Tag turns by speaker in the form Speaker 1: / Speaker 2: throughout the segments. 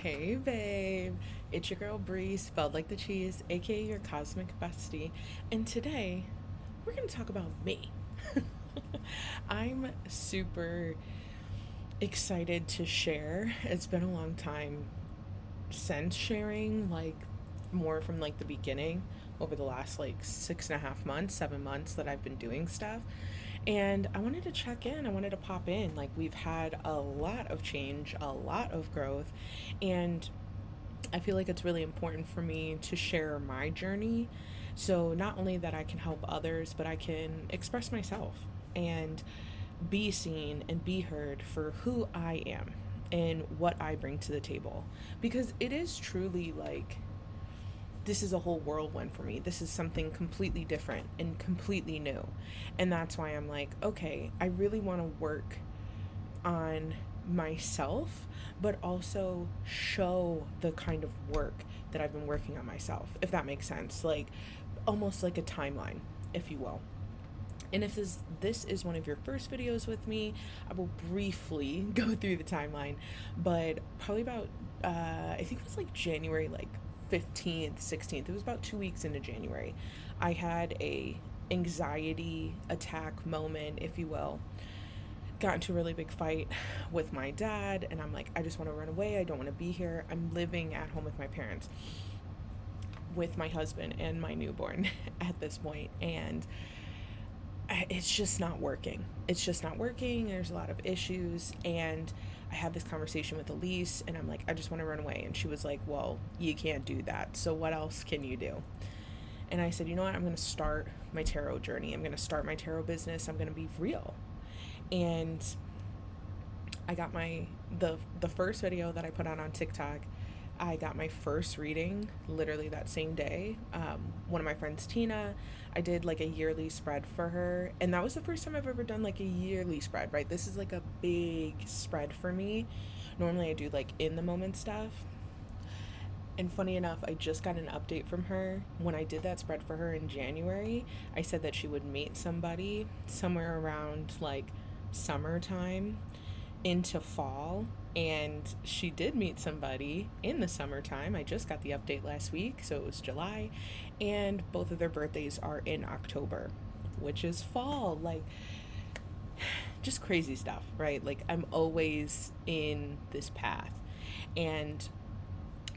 Speaker 1: Hey babe, it's your girl Bree, spelled like the cheese, aka your cosmic bestie, and today we're gonna talk about me. I'm super excited to share. It's been a long time since sharing, like more from like the beginning over the last like 6.5 months, 7 months that I've been doing stuff. And I wanted to check in, I wanted to pop in. Like, we've had a lot of change, a lot of growth, and I feel like it's really important for me to share my journey. So, not only that I can help others, but I can express myself and be seen and be heard for who I am and what I bring to the table. Because it is truly like this is a whole whirlwind for me. This is something completely different and completely new. And that's why I'm like, okay, I really want to work on myself, but also show the kind of work that I've been working on myself, if that makes sense. Like almost like a timeline, if you will. And if this is one of your first videos with me, I will briefly go through the timeline. But probably about I think it was like January like 15th, 16th. It was about 2 weeks into January. I had a anxiety attack moment, if you will. Got into a really big fight with my dad, and I'm like, I just want to run away. I don't want to be here. I'm living at home with my parents, with my husband and my newborn at this point, and it's just not working. It's just not working. There's a lot of issues. And I had this conversation with Elise, and I'm like, I just want to run away. And she was like, well, you can't do that. So what else can you do? And I said, you know what? I'm going to start my tarot journey. I'm going to start my tarot business. I'm going to be real. And I got the first video that I put out on TikTok. I got my first reading literally that same day. One of my friends, Tina, I did like a yearly spread for her. And that was the first time I've ever done like a yearly spread, right? This is like a big spread for me. Normally I do like in the moment stuff. And funny enough, I just got an update from her. When I did that spread for her in January, I said that she would meet somebody somewhere around like summertime into fall, and she did meet somebody in the summertime. I just got the update last week, so it was July, and both of their birthdays are in October, which is fall. Like, just crazy stuff, right? Like, I'm always in this path, and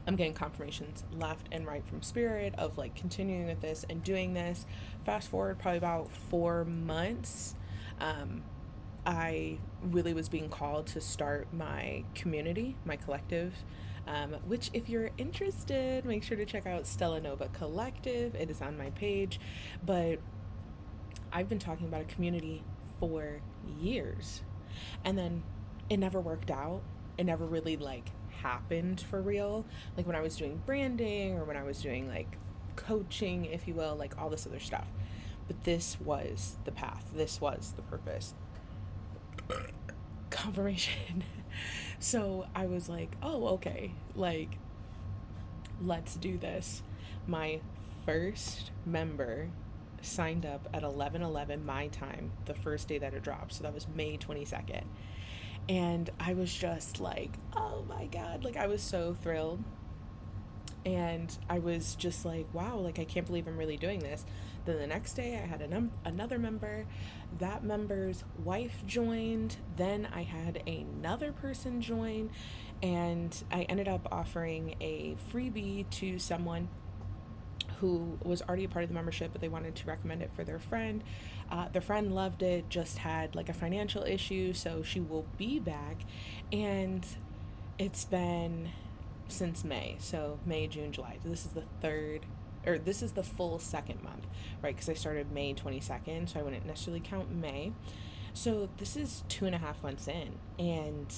Speaker 1: I'm getting confirmations left and right from spirit of like continuing with this and doing this. Fast forward probably about 4 months. I really was being called to start my community, my collective, which, if you're interested, make sure to check out Stella Collective. It is on my page. But I've been talking about a community for years. And then it never worked out. It never really like happened for real. Like when I was doing branding or when I was doing like coaching, if you will, like all this other stuff. But this was the path. This was the purpose. Confirmation. So I was like, oh, okay, like, let's do this. My first member signed up at 11:11 my time the first day that it dropped. So that was May 22nd. And I was just like, oh my God, like I was so thrilled. And I was just like, wow, like I can't believe I'm really doing this. Then the next day I had another member. That member's wife joined. Then I had another person join, and I ended up offering a freebie to someone who was already a part of the membership, but they wanted to recommend it for their friend. Their friend loved it, just had like a financial issue, so she will be back. And it's been since May. So May, June, July. So this is the third, or this is the full second month, right? Because I started May 22nd, so I wouldn't necessarily count May. So this is 2.5 months in, and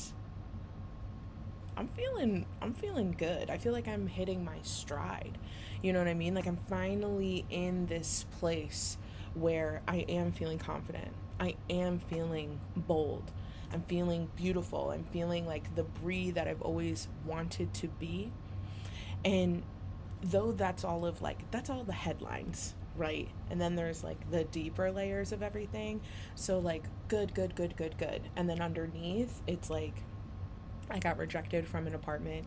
Speaker 1: I'm feeling good. I feel like I'm hitting my stride. You know what I mean? Like I'm finally in this place where I am feeling confident. I am feeling bold. I'm feeling beautiful. I'm feeling like the Brie that I've always wanted to be. And though that's all the headlines, right? And then there's like the deeper layers of everything. So like good, good, good, good, good. And then underneath, it's like I got rejected from an apartment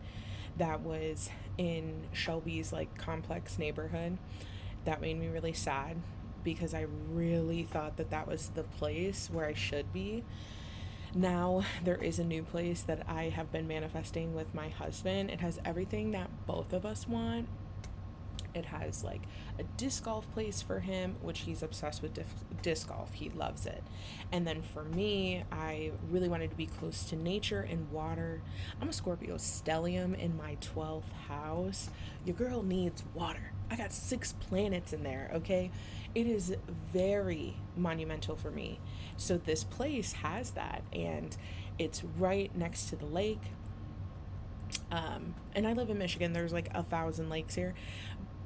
Speaker 1: that was in Shelby's like complex neighborhood. That made me really sad because I really thought that that was the place where I should be. Now there is a new place that I have been manifesting with my husband. It has everything that both of us want. It has like a disc golf place for him, which he's obsessed with disc golf. He loves it. And then for me, I really wanted to be close to nature and water. I'm a Scorpio stellium in my 12th house. Your girl needs water. I got 6 planets in there, okay? It is very monumental for me. So this place has that, and it's right next to the lake. And I live in Michigan. There's like 1,000 lakes here,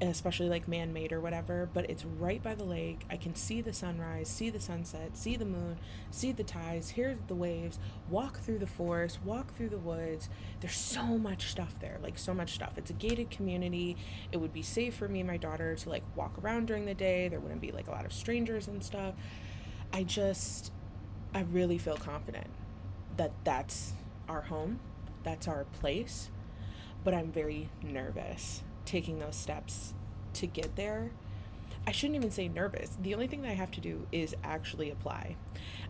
Speaker 1: especially like man-made or whatever, but it's right by the lake. I can see the sunrise, see the sunset, see the moon, see the tides, hear the waves, walk through the forest, walk through the woods. There's so much stuff there, like so much stuff. It's a gated community. It would be safe for me and my daughter to like walk around during the day. There wouldn't be like a lot of strangers and stuff. I really feel confident that that's our home, that's our place, but I'm very nervous taking those steps to get there. I shouldn't even say nervous. The only thing that I have to do is actually apply.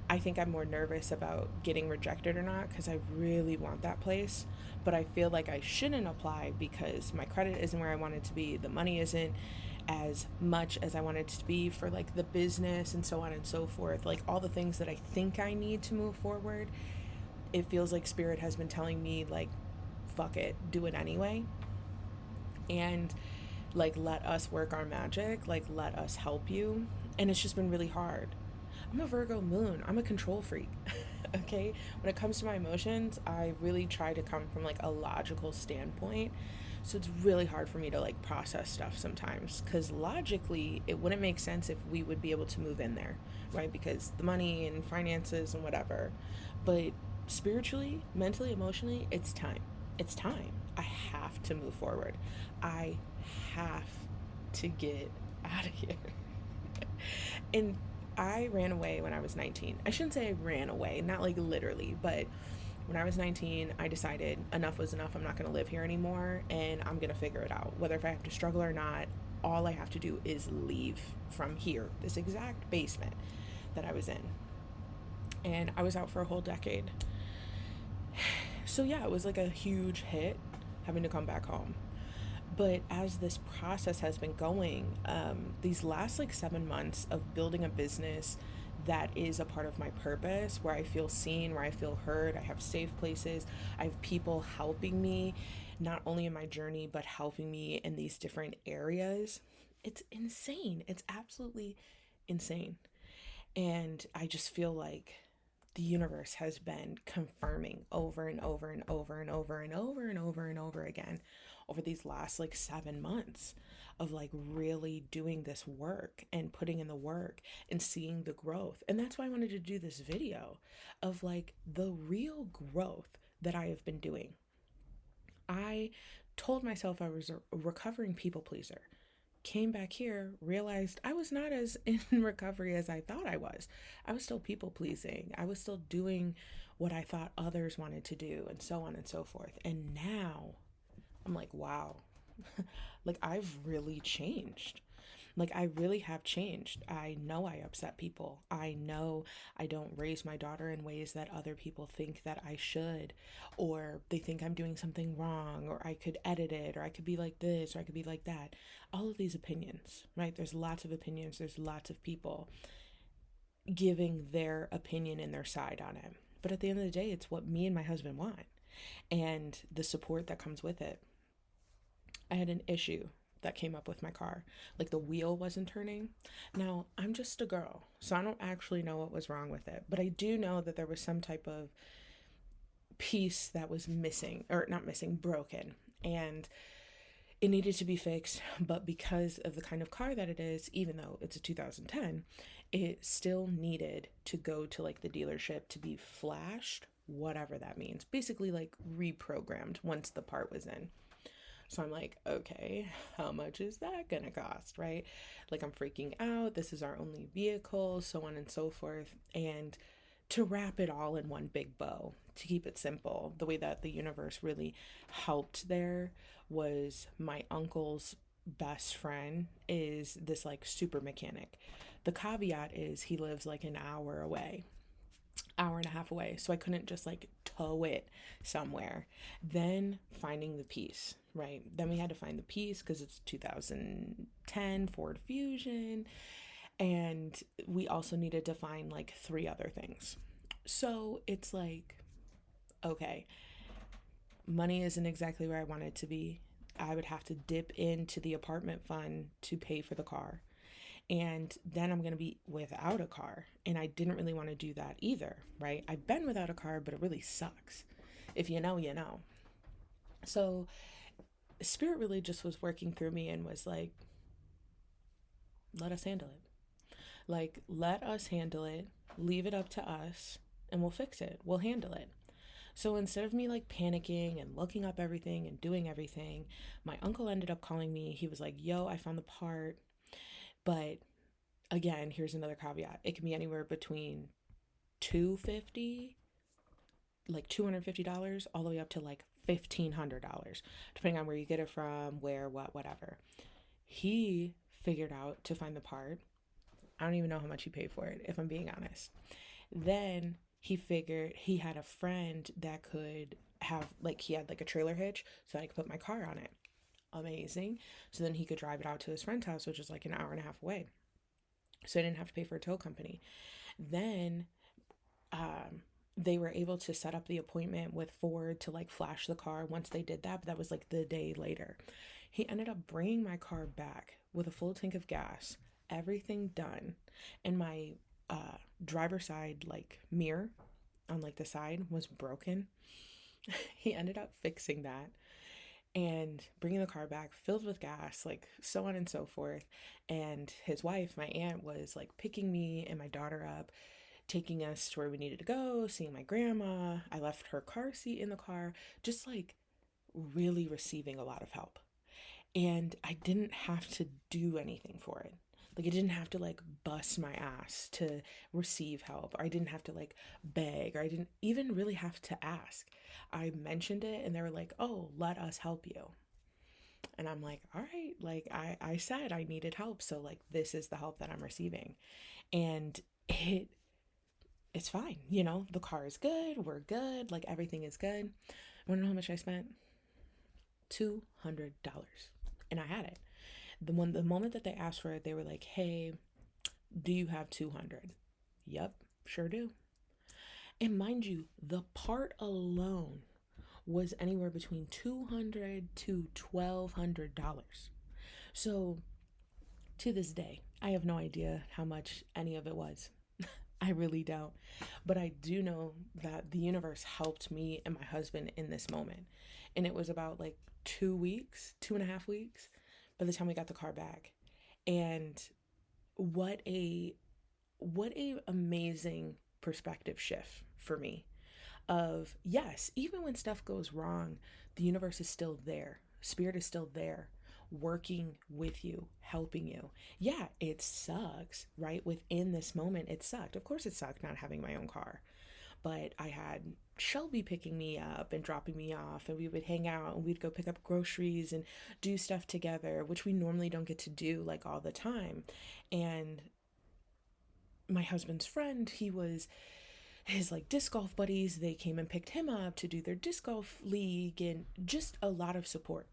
Speaker 1: I think I'm more nervous about getting rejected or not because I really want that place, but I feel like I shouldn't apply because my credit isn't where I want it to be. The money isn't as much as I want it to be for like the business and so on and so forth. Like all the things that I think I need to move forward. It feels like spirit has been telling me like fuck it, do it anyway. And like let us work our magic, like let us help you. And it's just been really hard. I'm a Virgo moon. I'm a control freak. Okay? When it comes to my emotions, I really try to come from like a logical standpoint. So it's really hard for me to like process stuff sometimes cuz logically it wouldn't make sense if we would be able to move in there, right? Because the money and finances and whatever. But spiritually, mentally, emotionally, it's time. It's time. I have to move forward. I have to get out of here. And I ran away when I was 19. I shouldn't say I ran away, not like literally, but when I was 19, I decided enough was enough. I'm not going to live here anymore and I'm going to figure it out. Whether if I have to struggle or not, all I have to do is leave from here, this exact basement that I was in. And I was out for a whole decade. So yeah, it was like a huge hit having to come back home. But as this process has been going, these last like 7 months of building a business that is a part of my purpose, where I feel seen, where I feel heard, I have safe places, I have people helping me, not only in my journey, but helping me in these different areas. It's insane. It's absolutely insane. And I just feel like the universe has been confirming over and over and over and over and over and over and over again over these last like 7 months of like really doing this work and putting in the work and seeing the growth. And that's why I wanted to do this video of like the real growth that I have been doing. I told myself I was a recovering people pleaser, came back here, realized I was not as in recovery as I thought I was. I was still people pleasing. I was still doing what I thought others wanted to do, and so on and so forth. And now I'm like, wow, like I've really changed. Like, I really have changed. I know I upset people. I know I don't raise my daughter in ways that other people think that I should, or they think I'm doing something wrong, or I could edit it, or I could be like this, or I could be like that. All of these opinions, right? There's lots of opinions, there's lots of people giving their opinion and their side on it. But at the end of the day, it's what me and my husband want and the support that comes with it. I had an issue that came up with my car. Like the wheel wasn't turning. Now, I'm just a girl, so I don't actually know what was wrong with it, but I do know that there was some type of piece that was missing, or not missing, broken. And it needed to be fixed, but because of the kind of car that it is, even though it's a 2010, it still needed to go to like the dealership to be flashed, whatever that means. Basically like reprogrammed once the part was in. So I'm like, okay, how much is that gonna cost, right? Like I'm freaking out. This is our only vehicle, so on and so forth. And to wrap it all in one big bow, to keep it simple, the way that the universe really helped there was my uncle's best friend is this like super mechanic. The caveat is he lives like an hour away, hour and a half away. So I couldn't just like tow it somewhere. Then finding the piece, right? Then we had to find the piece because it's 2010 Ford Fusion. And we also needed to find like three other things. So it's like, okay, money isn't exactly where I want it to be. I would have to dip into the apartment fund to pay for the car. And then I'm going to be without a car. And I didn't really want to do that either, right? I've been without a car, but it really sucks. If you know, you know. So Spirit really just was working through me and was like, let us handle it. Like, let us handle it, leave it up to us, and we'll fix it. We'll handle it. So instead of me like panicking and looking up everything and doing everything, my uncle ended up calling me. He was like, yo, I found the part. But again, here's another caveat. It can be anywhere between 250, like $250 all the way up to like $1,500, depending on where you get it from, where, what, whatever. He figured out to find the part. I don't even know how much he paid for it, if I'm being honest. Then he figured he had a friend that could have, like, he had like a trailer hitch, so I could put my car on it. Amazing. So then he could drive it out to his friend's house, which is like an hour and a half away. So I didn't have to pay for a tow company. Then they were able to set up the appointment with Ford to like flash the car once they did that, but that was like the day later. He ended up bringing my car back with a full tank of gas, everything done, and my driver side like mirror on like the side was broken. He ended up fixing that and bringing the car back filled with gas, like so on and so forth. And his wife, my aunt, was like picking me and my daughter up, taking us to where we needed to go, seeing my grandma. I left her car seat in the car, just like really receiving a lot of help. And I didn't have to do anything for it. Like, I didn't have to like bust my ass to receive help. Or I didn't have to like beg, or I didn't even really have to ask. I mentioned it and they were like, oh, let us help you. And I'm like, all right, like I said I needed help. So like this is the help that I'm receiving. And it's fine. You know, the car is good. We're good. Like everything is good. Want to know how much I spent? $200. And I had it. The moment that they asked for it, they were like, hey, do you have 200? Yep, sure do. And mind you, the part alone was anywhere between $200 to $1,200. So to this day, I have no idea how much any of it was. I really don't. But I do know that the universe helped me and my husband in this moment. And it was about like 2 weeks, 2.5 weeks by the time we got the car back. And what a amazing perspective shift for me of yes, even when stuff goes wrong, the universe is still there. Spirit is still there, working with you, helping you. Yeah, it sucks, right? Within this moment, it sucked. Of course, it sucked not having my own car, but I had Shelby picking me up and dropping me off, and we would hang out and we'd go pick up groceries and do stuff together, which we normally don't get to do like all the time. And my husband's friend, he was his like disc golf buddies, they came and picked him up to do their disc golf league, and just a lot of support.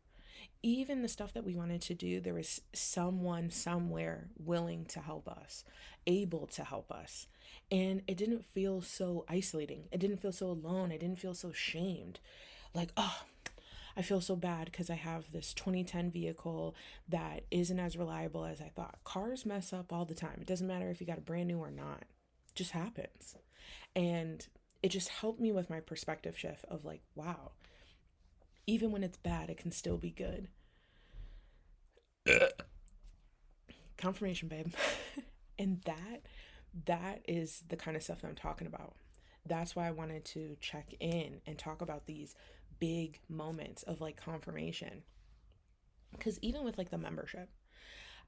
Speaker 1: Even the stuff that we wanted to do, there was someone somewhere willing to help us, able to help us. And it didn't feel so isolating. It didn't feel so alone. I didn't feel so shamed. Like, oh, I feel so bad because I have this 2010 vehicle that isn't as reliable as I thought. Cars mess up all the time. It doesn't matter if you got a brand new or not. It just happens. And it just helped me with my perspective shift of like, wow, even when it's bad, it can still be good. Confirmation, babe. And that is the kind of stuff that I'm talking about. That's why I wanted to check in and talk about these big moments of like confirmation. Because even with like the membership,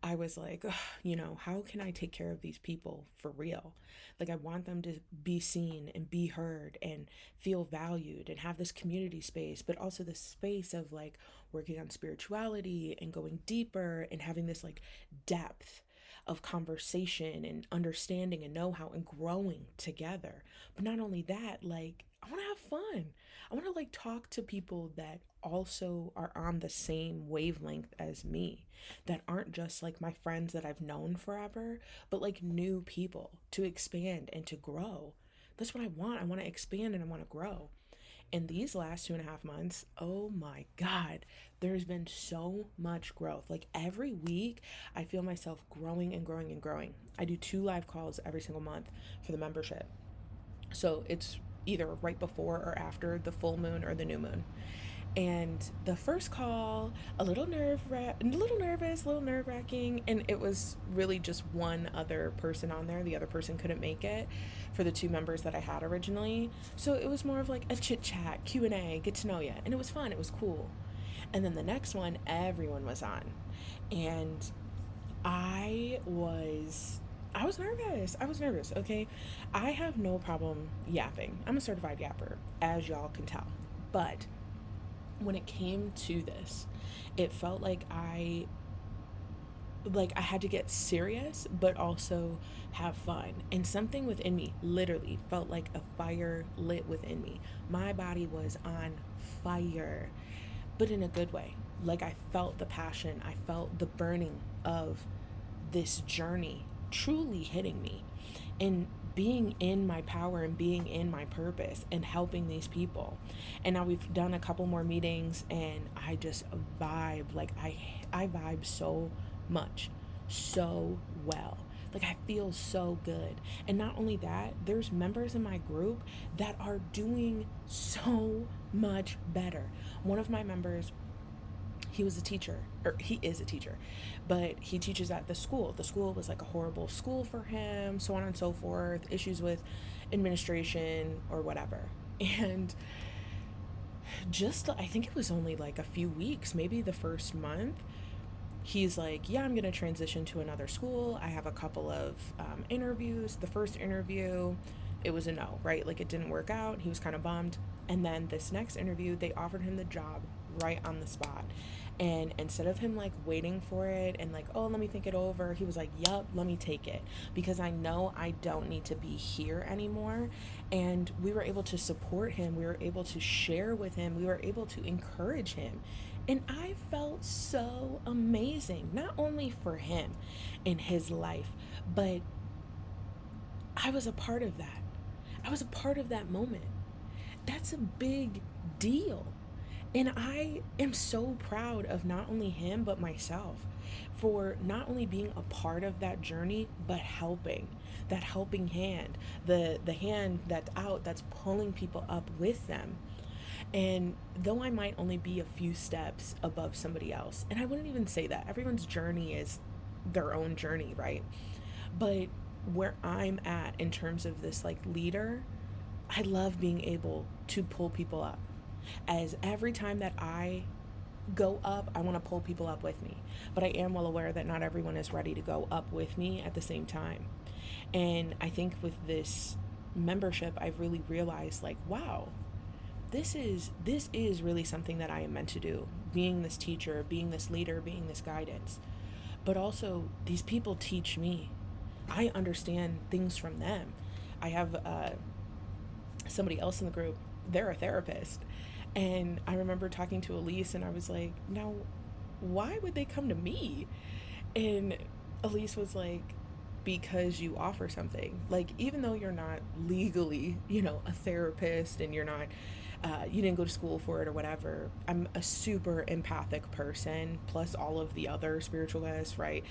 Speaker 1: I was like, "Ugh, how can I take care of these people for real? Like, I want them to be seen and be heard and feel valued and have this community space, but also this space of like working on spirituality and going deeper and having this like depth of conversation and understanding and know how and growing together. But not only that, like, I want to have fun. I want to like talk to people that also are on the same wavelength as me, that aren't just like my friends that I've known forever, but like new people to expand and to grow. That's what I want. I want to expand and I want to grow. In these last 2.5 months, oh my God, there's been so much growth. Like every week, I feel myself growing and growing and growing. I do 2 live calls every single month for the membership. So it's either right before or after the full moon or the new moon. And the first call, a little nervous, a little nerve wracking, and it was really just one other person on there. The other person couldn't make it for the 2 members that I had originally, so it was more of like a chit chat, Q&A, get to know you, and it was fun. It was cool. And then the next one, everyone was on, and I was I was nervous. I was nervous, okay? I have no problem yapping. I'm a certified yapper, as y'all can tell. But when it came to this, it felt like I had to get serious but also have fun. And something within me literally felt like a fire lit within me. My body was on fire, but in a good way. Like I felt the passion, I felt the burning of this journey truly hitting me, and being in my power and being in my purpose and helping these people. And now we've done a couple more meetings and I just vibe, like I vibe so much, so well. Like I feel so good. And not only that, there's members in my group that are doing so much better. One of my members, he was a teacher, or he is a teacher, but he teaches at the school. The school was like a horrible school for him, so on and so forth, issues with administration or whatever. And just, I think it was only like a few weeks, maybe the first month, he's like, yeah, I'm going to transition to another school. I have a couple of interviews. The first interview, it was a no, right? Like it didn't work out. He was kind of bummed. And then this next interview, they offered him the job right on the spot. And instead of him like waiting for it and like, oh, let me think it over, he was like, yup, let me take it because I know I don't need to be here anymore. And we were able to support him. We were able to share with him. We were able to encourage him. And I felt so amazing, not only for him in his life, but I was a part of that. I was a part of that moment. That's a big deal. And I am so proud of not only him, but myself for not only being a part of that journey, but helping, that helping hand, the hand that's out, that's pulling people up with them. And though I might only be a few steps above somebody else, and I wouldn't even say that, everyone's journey is their own journey, right? But where I'm at in terms of this like leader, I love being able to pull people up. As every time that I go up, I want to pull people up with me. But I am well aware that not everyone is ready to go up with me at the same time. And I think with this membership, I've really realized like, wow, this is really something that I am meant to do. Being this teacher, being this leader, being this guidance. But also these people teach me. I understand things from them. I have somebody else in the group, they're a therapist. And I remember talking to Elise and I was like, now, why would they come to me? And Elise was like, because you offer something. Like, even though you're not legally, a therapist and you're not, you didn't go to school for it or whatever, I'm a super empathic person, plus all of the other spiritual gifts, right?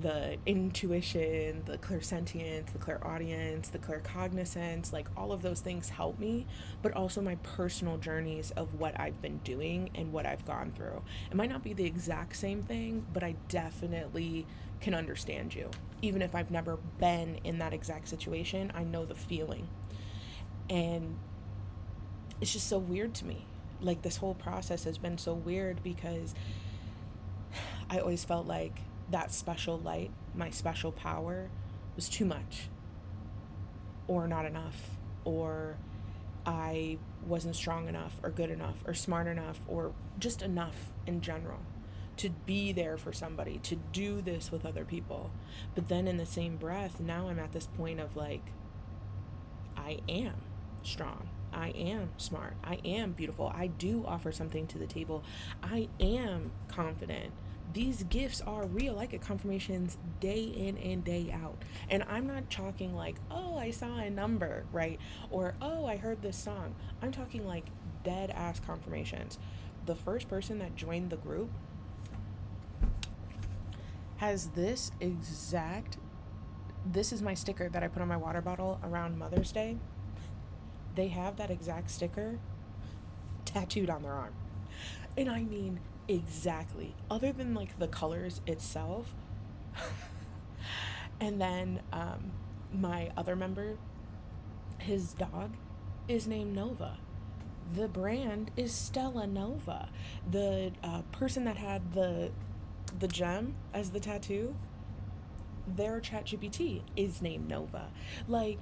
Speaker 1: The intuition, the clairsentience, the clairaudience, the claircognizance, like all of those things help me, but also my personal journeys of what I've been doing and what I've gone through. It might not be the exact same thing, but I definitely can understand you. Even if I've never been in that exact situation, I know the feeling. And it's just so weird to me. Like, this whole process has been so weird because I always felt like that special light, my special power, was too much, or not enough, or I wasn't strong enough, or good enough, or smart enough, or just enough in general to be there for somebody, to do this with other people. But then in the same breath, now I'm at this point of like, I am strong. I am smart. I am beautiful. I do offer something to the table. I am confident. These gifts are real. I get confirmations day in and day out. And I'm not talking like, oh, I saw a number, right? Or, oh, I heard this song. I'm talking like dead ass confirmations. The first person that joined the group has this is my sticker that I put on my water bottle around Mother's Day. They have that exact sticker tattooed on their arm. And I mean, exactly. Other than like the colors itself. And then my other member, his dog is named Nova. The brand is Stella Nova. The person that had the gem as the tattoo, their chat GPT is named Nova. Like,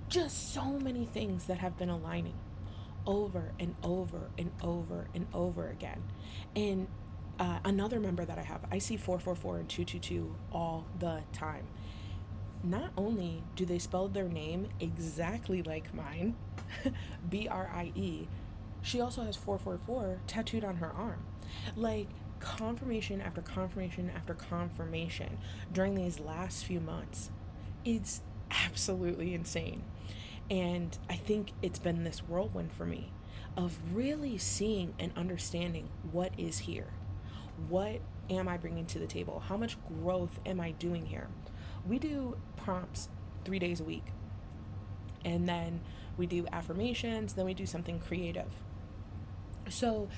Speaker 1: just so many things that have been aligning over and over and over and over again. And another member that I have, I see 444 and 222 all the time. Not only do they spell their name exactly like mine, Brie, she also has 444 tattooed on her arm. Like, confirmation after confirmation after confirmation during these last few months. It's absolutely insane. And I think it's been this whirlwind for me of really seeing and understanding what is here. What am I bringing to the table? How much growth am I doing here? We do prompts 3 days a week. And then we do affirmations, then we do something creative. So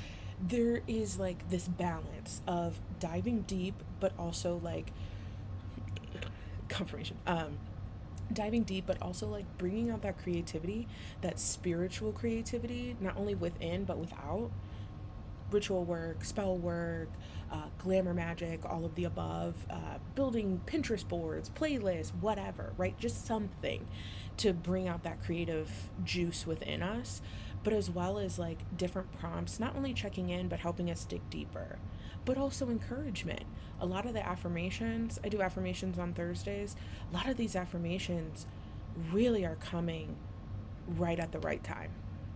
Speaker 1: there is like this balance of diving deep, but also like confirmation. Diving deep, but also like bringing out that creativity, that spiritual creativity, not only within but without. Ritual work, spell work, glamour magic, all of the above, building Pinterest boards, playlists, whatever, right? Just something to bring out that creative juice within us, but as well as like different prompts, not only checking in, but helping us dig deeper, but also encouragement. A lot of the affirmations, I do affirmations on Thursdays, a lot of these affirmations really are coming right at the right time.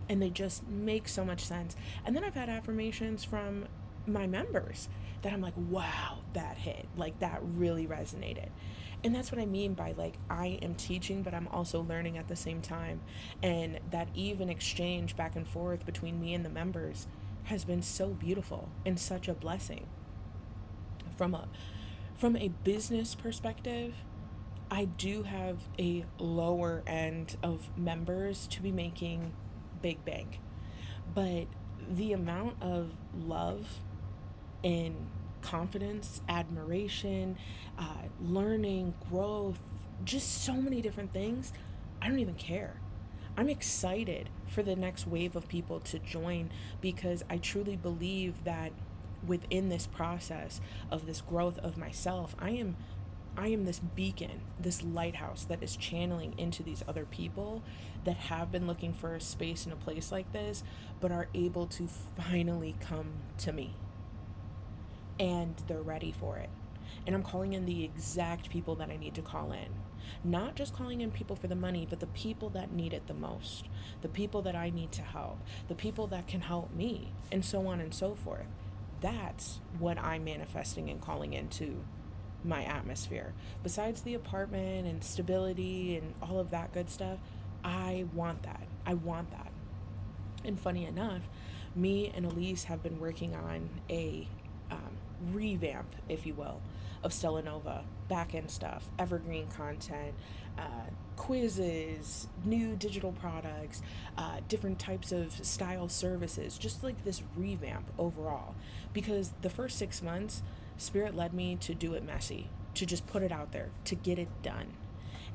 Speaker 1: And they just make so much sense. And then I've had affirmations from my members that I'm like, wow, that hit. Like, that really resonated. And that's what I mean by like, I am teaching, but I'm also learning at the same time. And that even exchange back and forth between me and the members has been so beautiful and such a blessing. From a business perspective, I do have a lower end of members to be making big bank. But the amount of love and confidence, admiration, learning, growth, just so many different things, I don't even care. I'm excited for the next wave of people to join because I truly believe that within this process of this growth of myself, I am this beacon, this lighthouse that is channeling into these other people that have been looking for a space and a place like this, but are able to finally come to me. And they're ready for it. And I'm calling in the exact people that I need to call in. Not just calling in people for the money, but the people that need it the most. The people that I need to help. The people that can help me, and so on and so forth. That's what I'm manifesting and calling into my atmosphere. Besides the apartment and stability and all of that good stuff, I want that. I want that. And funny enough, me and Elise have been working on a revamp, if you will, of Stella Nova, back end stuff, evergreen content, quizzes, new digital products, different types of style services, just like this revamp overall. Because the first 6 months, Spirit led me to do it messy, to just put it out there, to get it done.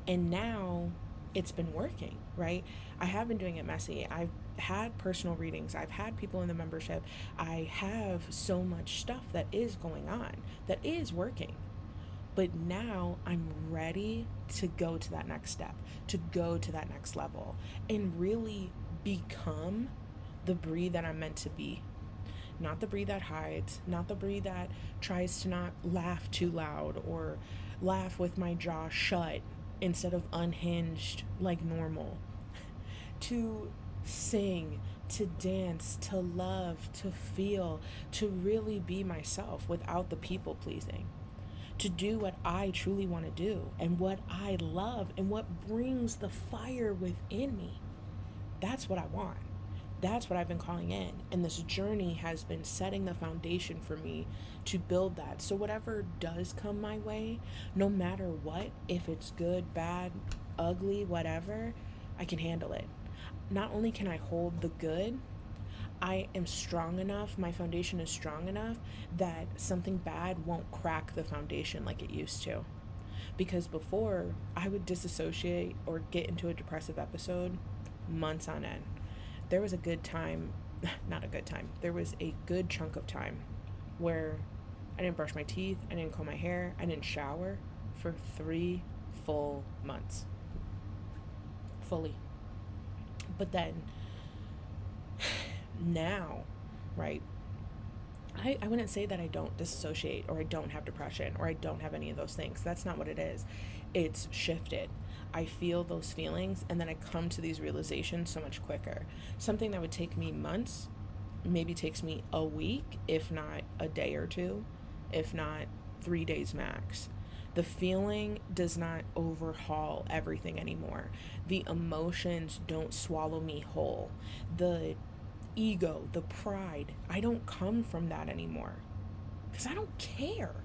Speaker 1: And now it's been working, right? I have been doing it messy. I've had personal readings, I've had people in the membership, I have so much stuff that is going on, that is working. But now I'm ready to go to that next step, to go to that next level, and really become the Bree that I'm meant to be. Not the Bree that hides, not the Bree that tries to not laugh too loud or laugh with my jaw shut instead of unhinged like normal. To sing, to dance, to love, to feel, to really be myself without the people pleasing. To do what I truly want to do and what I love and what brings the fire within me. That's what I want. That's what I've been calling in. And this journey has been setting the foundation for me to build that. So, whatever does come my way, no matter what, if it's good, bad, ugly, whatever, I can handle it. Not only can I hold the good, I am strong enough, my foundation is strong enough that something bad won't crack the foundation like it used to. Because before, I would disassociate or get into a depressive episode months on end. There was a good time, not a good time, there was a good chunk of time where I didn't brush my teeth, I didn't comb my hair, I didn't shower for 3 full months. Fully. But then, now, right, I wouldn't say that I don't disassociate or I don't have depression or I don't have any of those things. That's not what it is. It's shifted. I feel those feelings and then I come to these realizations so much quicker. Something that would take me months maybe takes me a week, if not a day or two, if not 3 days max. The feeling does not overhaul everything anymore. The emotions don't swallow me whole. The ego, the pride, I don't come from that anymore. Because I don't care.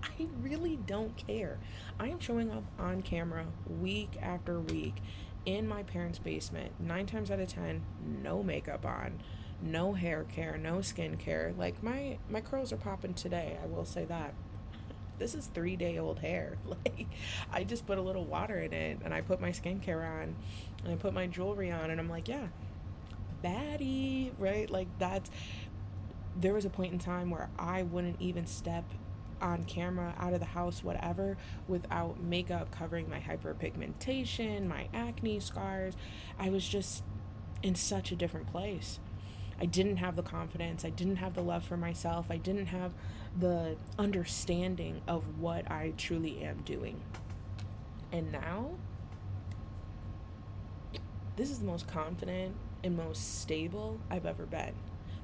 Speaker 1: I really don't care. I am showing up on camera week after week in my parents' basement, 9 times out of 10, no makeup on, no hair care, no skin care. Like my curls are popping today, I will say that. This is 3-day-old hair. Like, I just put a little water in it and I put my skincare on and I put my jewelry on and I'm like, yeah, baddie, right? Like, there was a point in time where I wouldn't even step on camera, out of the house, whatever, without makeup covering my hyperpigmentation, my acne scars. I was just in such a different place. I didn't have the confidence. I didn't have the love for myself. I didn't have the understanding of what I truly am doing. And now, this is the most confident and most stable I've ever been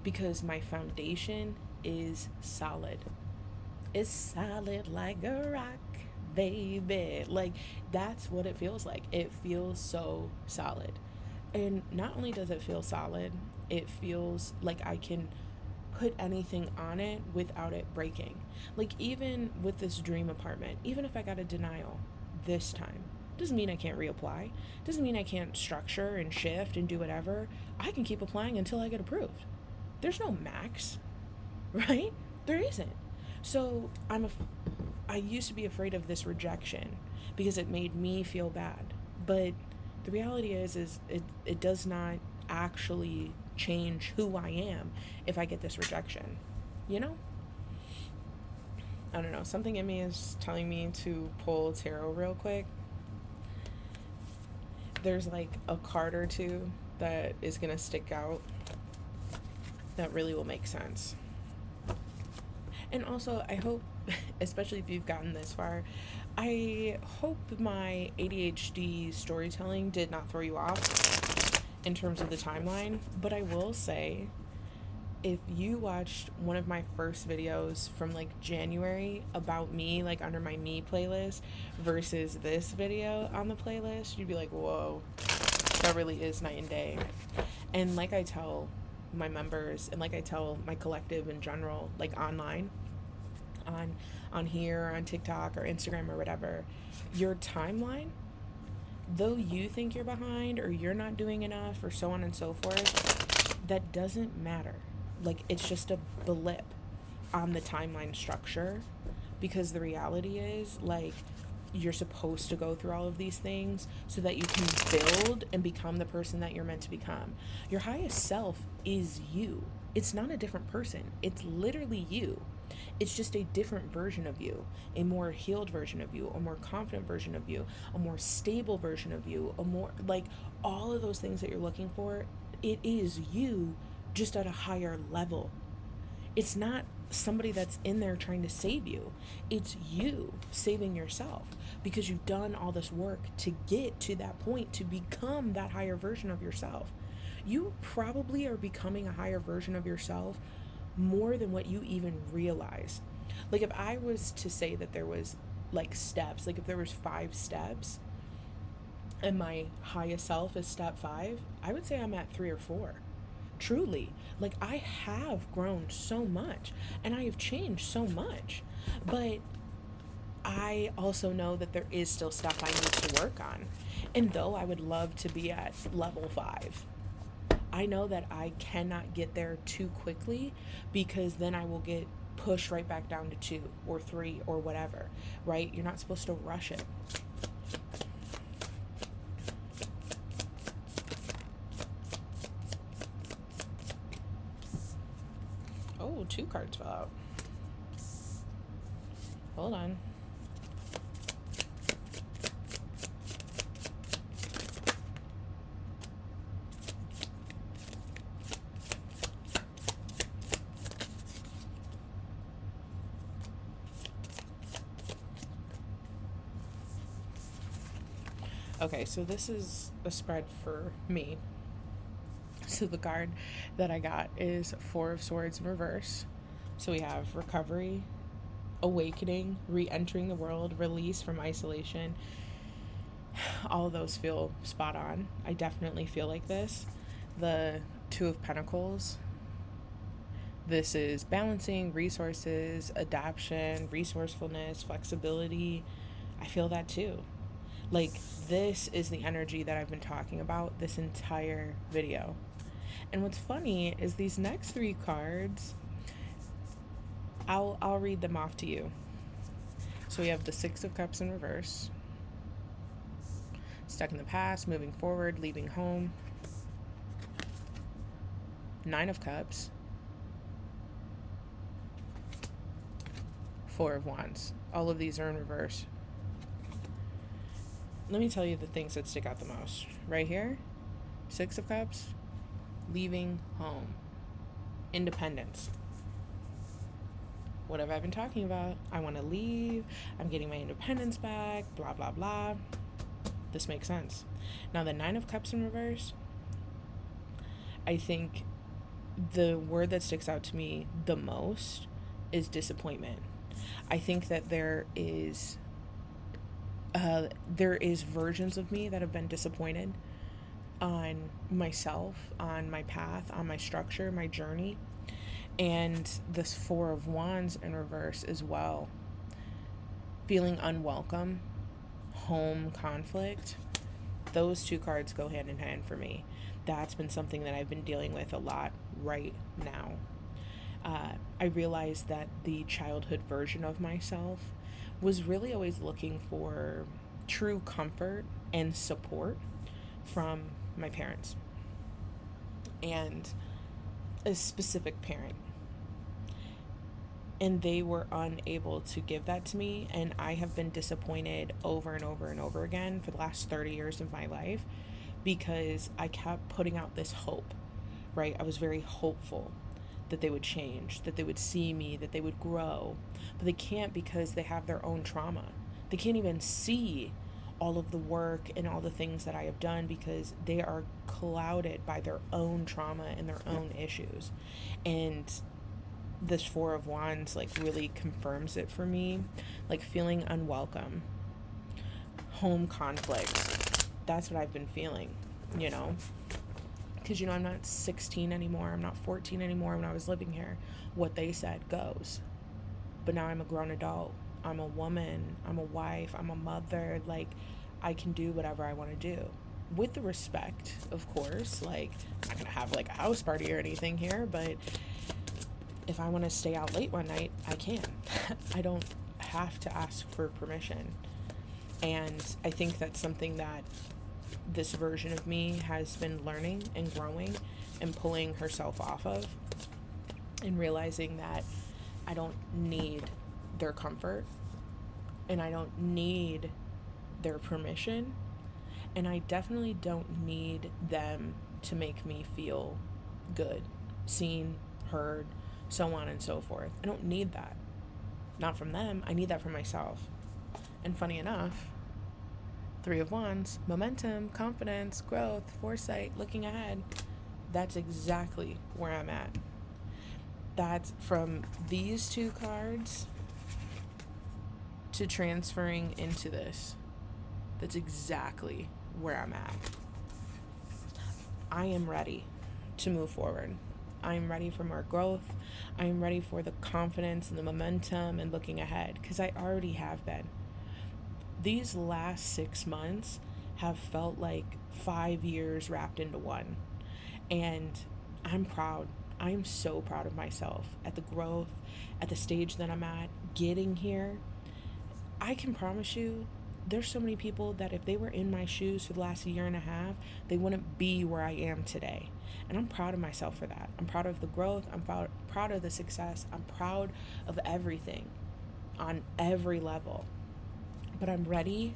Speaker 1: because my foundation is solid. It's solid like a rock, baby. Like, that's what it feels like. It feels so solid. And not only does it feel solid, it feels like I can put anything on it without it breaking. Like, even with this dream apartment, even if I got a denial this time, doesn't mean I can't reapply. Doesn't mean I can't structure and shift and do whatever. I can keep applying until I get approved. There's no max, right? There isn't. So I used to be afraid of this rejection because it made me feel bad. But the reality is it does not actually change who I am if I get this rejection. You know? I don't know. Something in me is telling me to pull tarot real quick. There's like a card or two that is going to stick out that really will make sense. And also, I hope, especially if you've gotten this far, I hope my ADHD storytelling did not throw you off in terms of the timeline. But I will say, if you watched one of my first videos from like January about me, like under my me playlist, versus this video on the playlist, you'd be like, whoa, that really is night and day. And like I tell my members and like I tell my collective in general, like online, on here, on TikTok or Instagram or whatever, your timeline, though you think you're behind or you're not doing enough or so on and so forth, that doesn't matter. Like, it's just a blip on the timeline structure, because the reality is, like, you're supposed to go through all of these things so that you can build and become the person that you're meant to become. Your highest self is you. It's not a different person. It's literally you. It's just a different version of you, a more healed version of you, a more confident version of you, a more stable version of you, a more like all of those things that you're looking for. It is you, just at a higher level. It's not somebody that's in there trying to save you. It's you saving yourself because you've done all this work to get to that point, to become that higher version of yourself. You probably are becoming a higher version of yourself more than what you even realize. Like if I was to say that there was like steps, like if there was 5 steps and my highest self is step 5, I would say I'm at 3 or 4. Truly, like I have grown so much and I have changed so much, but I also know that there is still stuff I need to work on. And though I would love to be at level 5, I know that I cannot get there too quickly because then I will get pushed right back down to 2 or 3 or whatever, right? You're not supposed to rush it. Oh, 2 cards fell out. Hold on. Okay, so this is a spread for me. So the card that I got is 4 of Swords in reverse. So we have recovery, awakening, re-entering the world, release from isolation. All of those feel spot on. I definitely feel like this. The 2 of Pentacles. This is balancing, resources, adaptation, resourcefulness, flexibility. I feel that too. Like, this is the energy that I've been talking about this entire video. And what's funny is these next 3 cards, I'll read them off to you. So we have the 6 of Cups in reverse. Stuck in the past, moving forward, leaving home. 9 of Cups. 4 of Wands. All of these are in reverse. Let me tell you the things that stick out the most. Right here, 6 of Cups, leaving home. Independence. What have I been talking about? I want to leave. I'm getting my independence back. Blah, blah, blah. This makes sense. Now, the 9 of Cups in reverse, I think the word that sticks out to me the most is disappointment. I think that there is versions of me that have been disappointed on myself, on my path, on my structure, my journey. And this 4 of Wands in reverse as well. Feeling unwelcome, home conflict. Those 2 cards go hand in hand for me. That's been something that I've been dealing with a lot right now. I realized that the childhood version of myself was really always looking for true comfort and support from my parents and a specific parent. And they were unable to give that to me, and I have been disappointed over and over and over again for the last 30 years of my life because I kept putting out this hope, right? I was very hopeful that they would change, that they would see me, that they would grow. But they can't because they have their own trauma. They can't even see all of the work and all the things that I have done because they are clouded by their own trauma and their own issues. And this 4 of Wands like really confirms it for me. Like feeling unwelcome, home conflict. That's what I've been feeling, you know? Because, you know, I'm not 16 anymore. I'm not 14 anymore when I was living here. What they said goes. But now I'm a grown adult. I'm a woman. I'm a wife. I'm a mother. Like, I can do whatever I want to do. With the respect, of course. Like, I'm not going to have, like, a house party or anything here. But if I want to stay out late one night, I can. I don't have to ask for permission. And I think that's something that this version of me has been learning and growing and pulling herself off of, and realizing that I don't need their comfort and I don't need their permission, and I definitely don't need them to make me feel good, seen, heard, so on and so forth. I don't need that. Not from them. I need that for myself. And funny enough, Three of Wands, momentum, confidence, growth, foresight, looking ahead. That's exactly where I'm at. That's from these two cards to transferring into this. That's exactly where I'm at. I am ready to move forward. I am ready for more growth. I am ready for the confidence and the momentum and looking ahead, because I already have been. These last 6 months have felt like 5 years wrapped into one. And I'm proud. I am so proud of myself at the growth, at the stage that I'm at, getting here. I can promise you, there's so many people that if they were in my shoes for the last year and a half, they wouldn't be where I am today. And I'm proud of myself for that. I'm proud of the growth. I'm proud of the success. I'm proud of everything on every level. But I'm ready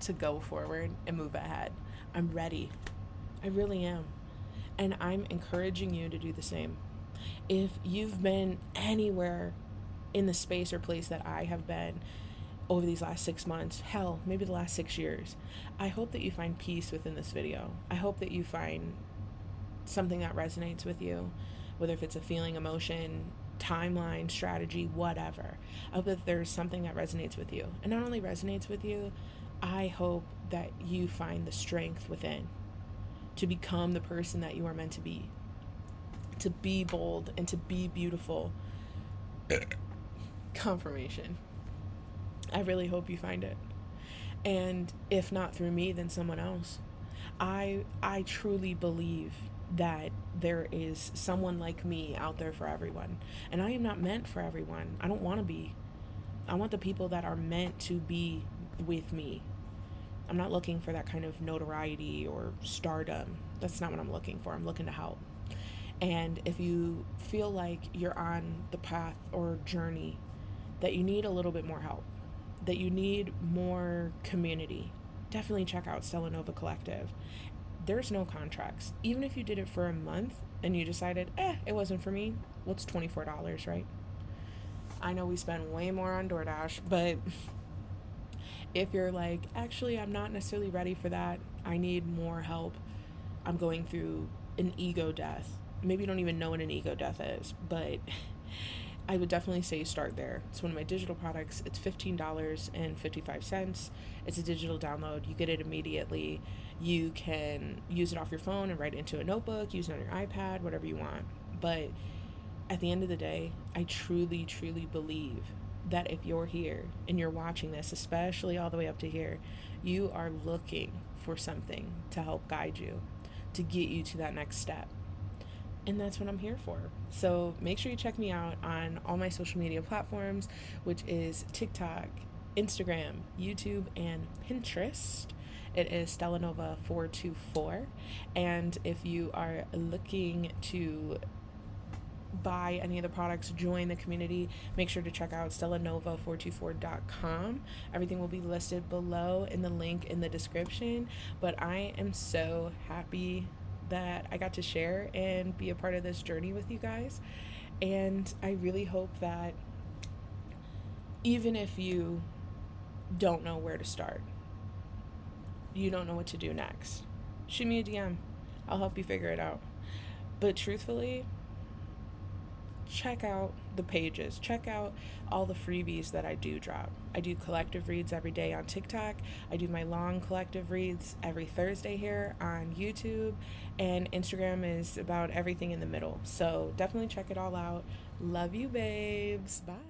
Speaker 1: to go forward and move ahead. I'm ready. I really am. And I'm encouraging you to do the same. If you've been anywhere in the space or place that I have been over these last 6 months, hell, maybe the last 6 years, I hope that you find peace within this video. I hope that you find something that resonates with you, whether if it's a feeling, emotion, timeline, strategy, whatever. I hope that there's something that resonates with you. And not only resonates with you, I hope that you find the strength within to become the person that you are meant to be bold and to be beautiful. Confirmation. I really hope you find it. And if not through me, then someone else. I truly believe that there is someone like me out there for everyone. And I am not meant for everyone. I don't want to be. I want the people that are meant to be with me. I'm not looking for that kind of notoriety or stardom. That's not what I'm looking for. I'm looking to help. And if you feel like you're on the path or journey that you need a little bit more help, that you need more community, definitely check out Stella Nova Collective. There's no contracts. Even if you did it for a month and you decided, it wasn't for me, well, it's $24, right? I know we spend way more on DoorDash, but if you're like, actually, I'm not necessarily ready for that, I need more help, I'm going through an ego death. Maybe you don't even know what an ego death is, but I would definitely say start there. It's one of my digital products. It's $15.55. It's a digital download. You get it immediately. You can use it off your phone and write it into a notebook, use it on your iPad, whatever you want. But at the end of the day, I truly, truly believe that if you're here and you're watching this, especially all the way up to here, you are looking for something to help guide you, to get you to that next step. And that's what I'm here for. So make sure you check me out on all my social media platforms, which is TikTok, Instagram, YouTube, and Pinterest. It is StellaNova424. And if you are looking to buy any of the products, join the community, make sure to check out StellaNova424.com. Everything will be listed below in the link in the description. But I am so happy that I got to share and be a part of this journey with you guys. And I really hope that even if you don't know where to start, you don't know what to do next, shoot me a DM. I'll help you figure it out. But truthfully, check out the pages. Check out all the freebies that I do drop. I do collective reads every day on TikTok. I do my long collective reads every Thursday here on YouTube. And Instagram is about everything in the middle. So definitely check it all out. Love you, babes. Bye.